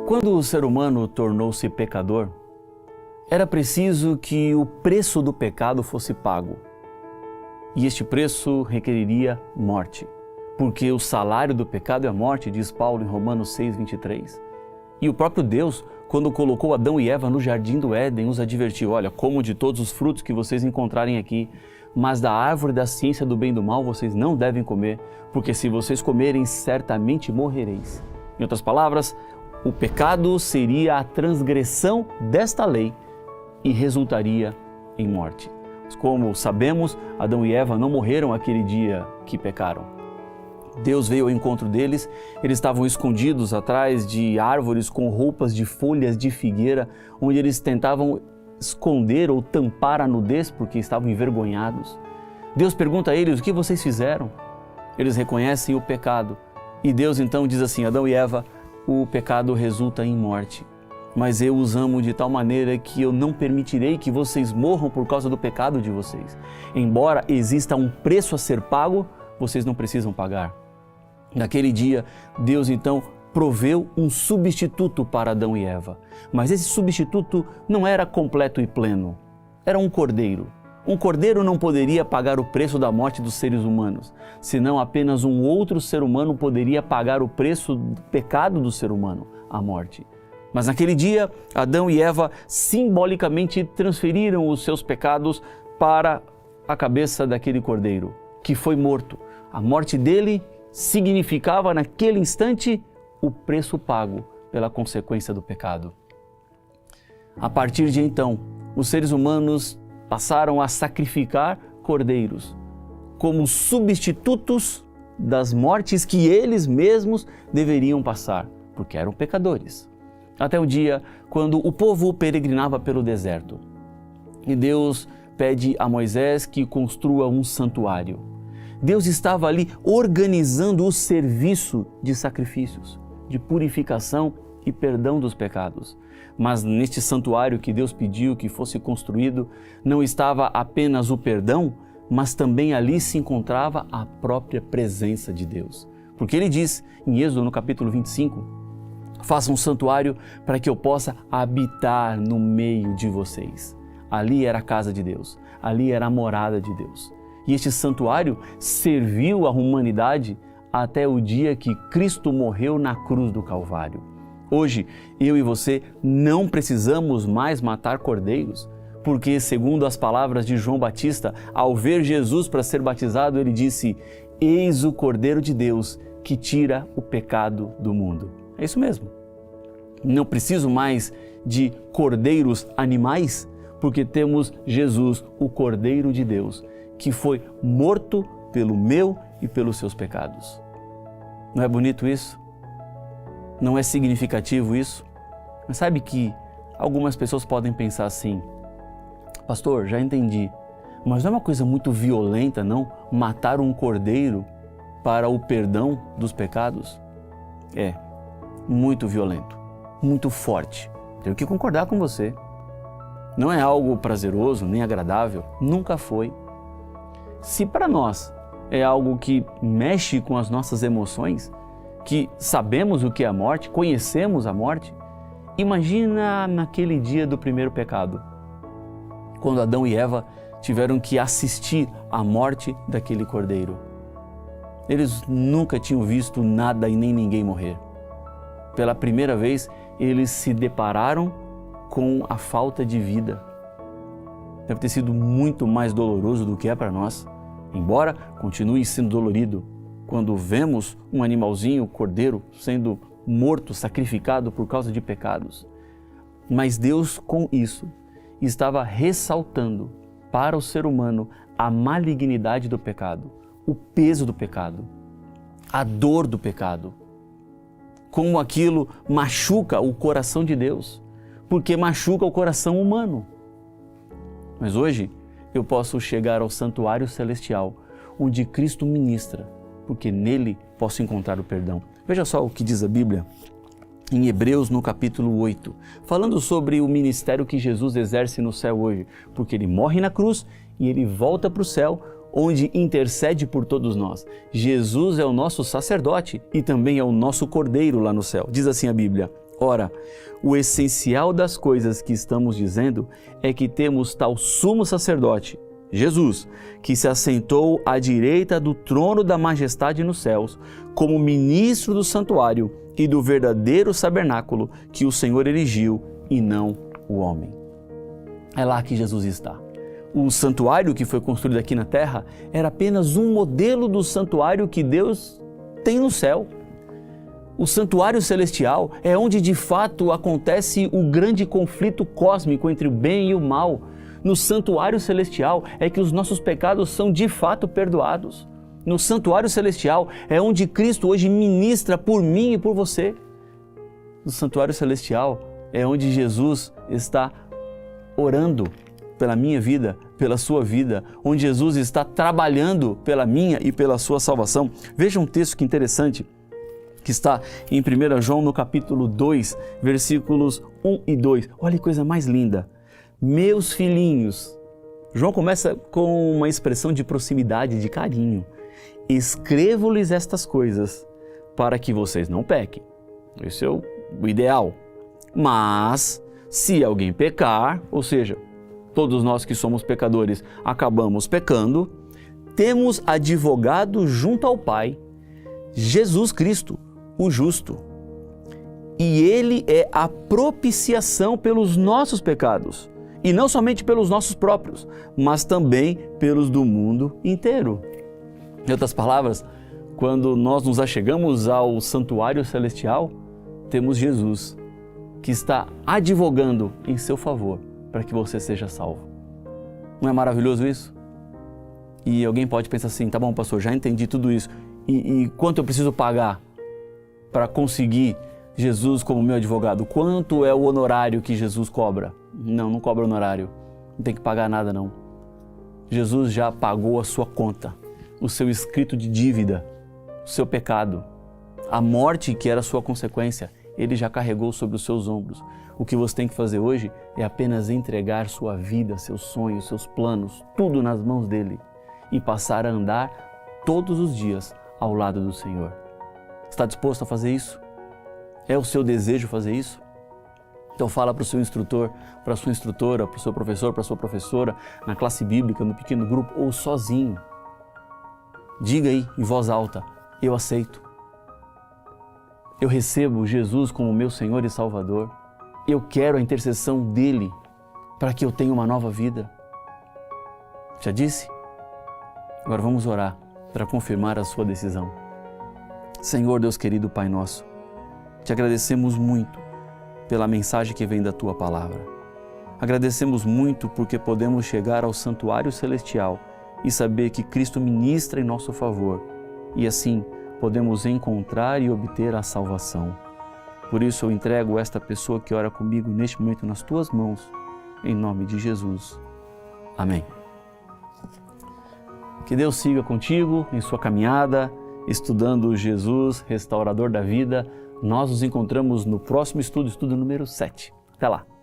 Quando o ser humano tornou-se pecador, era preciso que o preço do pecado fosse pago. E este preço requeriria morte, porque o salário do pecado é a morte, diz Paulo em Romanos 6:23. E o próprio Deus, quando colocou Adão e Eva no jardim do Éden, os advertiu: olha, comam de todos os frutos que vocês encontrarem aqui, mas da árvore da ciência do bem e do mal vocês não devem comer, porque se vocês comerem, certamente morrereis. Em outras palavras, o pecado seria a transgressão desta lei e resultaria em morte. Como sabemos, Adão e Eva não morreram aquele dia que pecaram. Deus veio ao encontro deles, eles estavam escondidos atrás de árvores com roupas de folhas de figueira, onde eles tentavam esconder ou tampar a nudez porque estavam envergonhados. Deus pergunta a eles: o que vocês fizeram? Eles reconhecem o pecado e Deus então diz assim: Adão e Eva, o pecado resulta em morte, mas eu os amo de tal maneira que eu não permitirei que vocês morram por causa do pecado de vocês. Embora exista um preço a ser pago, vocês não precisam pagar. Naquele dia, Deus então proveu um substituto para Adão e Eva. Mas esse substituto não era completo e pleno. Era um cordeiro. Um cordeiro não poderia pagar o preço da morte dos seres humanos, senão apenas um outro ser humano poderia pagar o preço do pecado do ser humano, a morte. Mas naquele dia, Adão e Eva simbolicamente transferiram os seus pecados para a cabeça daquele cordeiro, que foi morto. A morte dele significava naquele instante o preço pago pela consequência do pecado. A partir de então, os seres humanos passaram a sacrificar cordeiros como substitutos das mortes que eles mesmos deveriam passar, porque eram pecadores. Até o dia quando o povo peregrinava pelo deserto e Deus pede a Moisés que construa um santuário. Deus estava ali organizando o serviço de sacrifícios, de purificação e perdão dos pecados. Mas neste santuário que Deus pediu que fosse construído, não estava apenas o perdão, mas também ali se encontrava a própria presença de Deus. Porque ele diz em Êxodo no capítulo 25, faça um santuário para que eu possa habitar no meio de vocês. Ali era a casa de Deus, ali era a morada de Deus. E este santuário serviu à humanidade até o dia que Cristo morreu na cruz do Calvário. Hoje, eu e você não precisamos mais matar cordeiros, porque, segundo as palavras de João Batista, ao ver Jesus para ser batizado, ele disse: eis o Cordeiro de Deus que tira o pecado do mundo. É isso mesmo. Não preciso mais de cordeiros animais, porque temos Jesus, o Cordeiro de Deus, que foi morto pelo meu e pelos seus pecados. Não é bonito isso? Não é significativo isso? Mas sabe que algumas pessoas podem pensar assim: pastor, já entendi, mas não é uma coisa muito violenta, não? Matar um cordeiro para o perdão dos pecados? É, muito violento, muito forte. Tenho que concordar com você. Não é algo prazeroso, nem agradável, nunca foi. Se para nós é algo que mexe com as nossas emoções, que sabemos o que é a morte, conhecemos a morte, imagina naquele dia do primeiro pecado, quando Adão e Eva tiveram que assistir à morte daquele cordeiro. Eles nunca tinham visto nada e nem ninguém morrer. Pela primeira vez, eles se depararam com a falta de vida. Deve ter sido muito mais doloroso do que é para nós, embora continue sendo dolorido quando vemos um animalzinho, cordeiro, sendo morto, sacrificado por causa de pecados. Mas Deus, com isso, estava ressaltando para o ser humano a malignidade do pecado, o peso do pecado, a dor do pecado. Como aquilo machuca o coração de Deus, porque machuca o coração humano. Mas hoje eu posso chegar ao santuário celestial, onde Cristo ministra, porque nele posso encontrar o perdão. Veja só o que diz a Bíblia em Hebreus no capítulo 8, falando sobre o ministério que Jesus exerce no céu hoje, porque ele morre na cruz e ele volta para o céu, onde intercede por todos nós. Jesus é o nosso sacerdote e também é o nosso cordeiro lá no céu. Diz assim a Bíblia: Ora, o essencial das coisas que estamos dizendo é que temos tal sumo sacerdote, Jesus, que se assentou à direita do trono da majestade nos céus, como ministro do santuário e do verdadeiro tabernáculo que o Senhor erigiu e não o homem. É lá que Jesus está. O santuário que foi construído aqui na terra era apenas um modelo do santuário que Deus tem no céu. O santuário celestial é onde de fato acontece o grande conflito cósmico entre o bem e o mal. No santuário celestial é que os nossos pecados são de fato perdoados. No santuário celestial é onde Cristo hoje ministra por mim e por você. No santuário celestial é onde Jesus está orando pela minha vida, pela sua vida, onde Jesus está trabalhando pela minha e pela sua salvação. Veja um texto que interessante, que está em 1 João no capítulo 2, versículos 1 e 2. Olha que coisa mais linda. Meus filhinhos, João começa com uma expressão de proximidade, de carinho. Escrevo-lhes estas coisas para que vocês não pequem. Esse é o ideal. Mas, se alguém pecar, ou seja, todos nós que somos pecadores acabamos pecando, temos advogado junto ao Pai, Jesus Cristo, o justo. E Ele é a propiciação pelos nossos pecados. E não somente pelos nossos próprios, mas também pelos do mundo inteiro. Em outras palavras, quando nós nos achegamos ao santuário celestial, temos Jesus, que está advogando em seu favor para que você seja salvo. Não é maravilhoso isso? E alguém pode pensar assim, tá bom, pastor, já entendi tudo isso. E quanto eu preciso pagar para conseguir Jesus como meu advogado? Quanto é o honorário que Jesus cobra? Não cobra honorário. Não tem que pagar nada, não. Jesus já pagou a sua conta, o seu escrito de dívida, o seu pecado, a morte que era a sua consequência. Ele já carregou sobre os seus ombros. O que você tem que fazer hoje é apenas entregar sua vida, seus sonhos, seus planos, tudo nas mãos dele e passar a andar todos os dias ao lado do Senhor. Está disposto a fazer isso? É o seu desejo fazer isso? Então fala para o seu instrutor, para a sua instrutora, para o seu professor, para a sua professora, na classe bíblica, no pequeno grupo ou sozinho. Diga aí em voz alta, eu aceito. Eu recebo Jesus como meu Senhor e Salvador. Eu quero a intercessão dele para que eu tenha uma nova vida. Já disse? Agora vamos orar para confirmar a sua decisão. Senhor Deus querido, Pai nosso, te agradecemos muito pela mensagem que vem da Tua Palavra. Agradecemos muito porque podemos chegar ao santuário celestial e saber que Cristo ministra em nosso favor e assim podemos encontrar e obter a salvação. Por isso eu entrego esta pessoa que ora comigo neste momento nas Tuas mãos, em nome de Jesus. Amém. Que Deus siga contigo em sua caminhada, estudando Jesus, restaurador da vida. Nós nos encontramos no próximo estudo número 7. Até lá!